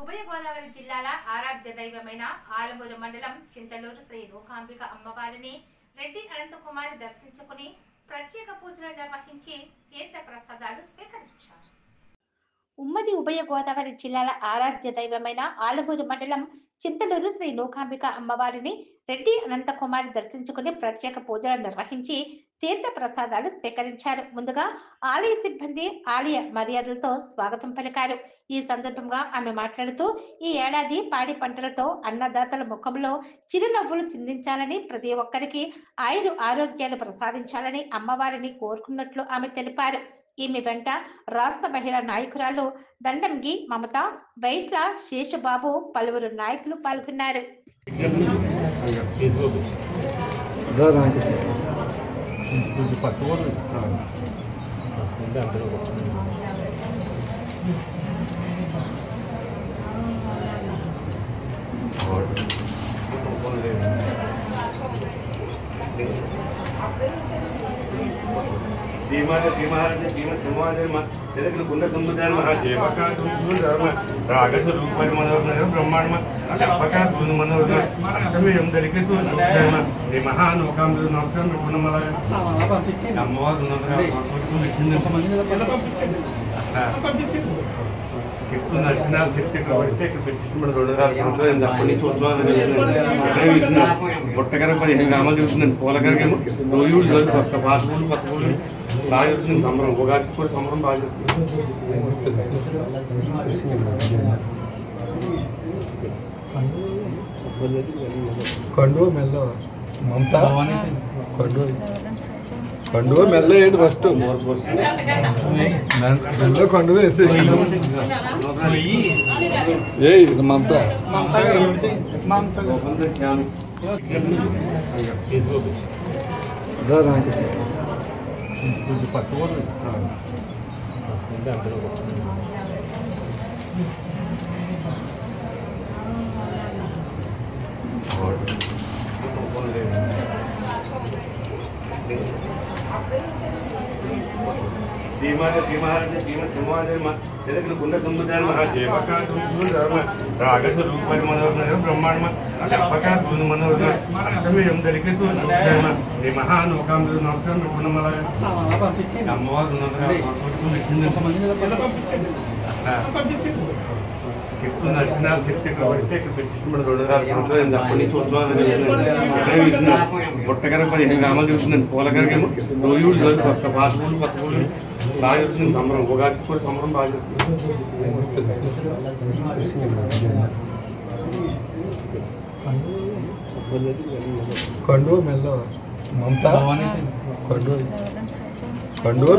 ఉభయ గోదావరి జిల్లాల ఆరాధ్య దైవమైన ఆలమూరు మండలం చింతలూరు శ్రీ నూకాంబిక అమ్మవారిని రెడ్డి అనంతకుమారి దర్శించుకుని ప్రత్యేక పూజలు నిర్వహించి తీర్థ ప్రసాదాలు స్వీకరించారు. ఉమ్మడి ఉభయ గోదావరి జిల్లాల ఆరాధ్య దైవమైన ఆలమూరు మండలం చింతలూరు శ్రీ నూకాంబిక అమ్మవారిని రెడ్డి అనంతకుమారి దర్శించుకుని ప్రత్యేక పూజలు నిర్వహించి తీర్థ ప్రసాదాలు స్వీకరించారు. ముందుగా ఆలయ సిబ్బంది ఆలయ మర్యాదలతో స్వాగతం పలికారు. ఈ సందర్భంగా ఆమె మాట్లాడుతూ ఈ ఏడాది పాడి పంటలతో అన్నదాతల ముఖంలో చిరునవ్వులు చిందించాలని, ప్రతి ఒక్కరికి ఆరోగ్యాలు ప్రసాదించాలని అమ్మవారిని కోరుకున్నట్లు ఆమె తెలిపారు. ఈమె వెంట రాష్ట్ర మహిళా నాయకురాలు దండంగి మమత, వైట్ల శేషబాబు, పలువురు నాయకులు పాల్గొన్నారు. కుండ సముద్రాన్ని ఆకాశ రూపాయి మనోహర బ్రహ్మాండ మనోహర అష్టమేయం దళికూ మహానౌకాంబ నమస్కారం అమ్మవారు చెప్తూ నచ్చినాలు చెప్తే ఇక్కడ పడితే ఇక్కడ పెట్టిస్తున్న 2 సంవత్సరాలు అప్పటి నుంచి ఉత్సవాలు చూసిన బుట్టగార 15 గ్రామాలు చూసిందండి. పూలగారికేమో రోజు కొత్త పాత పూలు కొత్త పూలు బాగా చూసింది. సంబరం ఉగాది కూడా సంబరం బాగా చెప్తుంది. కండువ మెల్ల మమతా కండువ మెల్ల ఏంటి ఫస్ట్ మెల్ల కండువ వేసి ఏ మమతా కుండ సముద్రాన్ని ఆకాశ రూపాయి మనోహర బ్రహ్మాండ మనోహర అష్టమేయం దళికూ మహానౌకాంబ నమస్కారం అమ్మవారు చెప్తూ నచ్చినాలు చెప్తే ఇక్కడ పడితే ఇక్కడ పెట్టిస్తున్న 2 సంవత్సరాలు అప్పటి నుంచి ఉత్సవాలు చూసిన బుట్టగార 15 గ్రామాలు చూసిందండి. పూలగారికేమో రోజు కొత్త పాత పూలు కొత్త పూలు బాగా చూసింది. సంబరం ఉగాది కూడా సంబరం బాగా చెప్తుంది. కండువ మెల్ల మమతా కండువ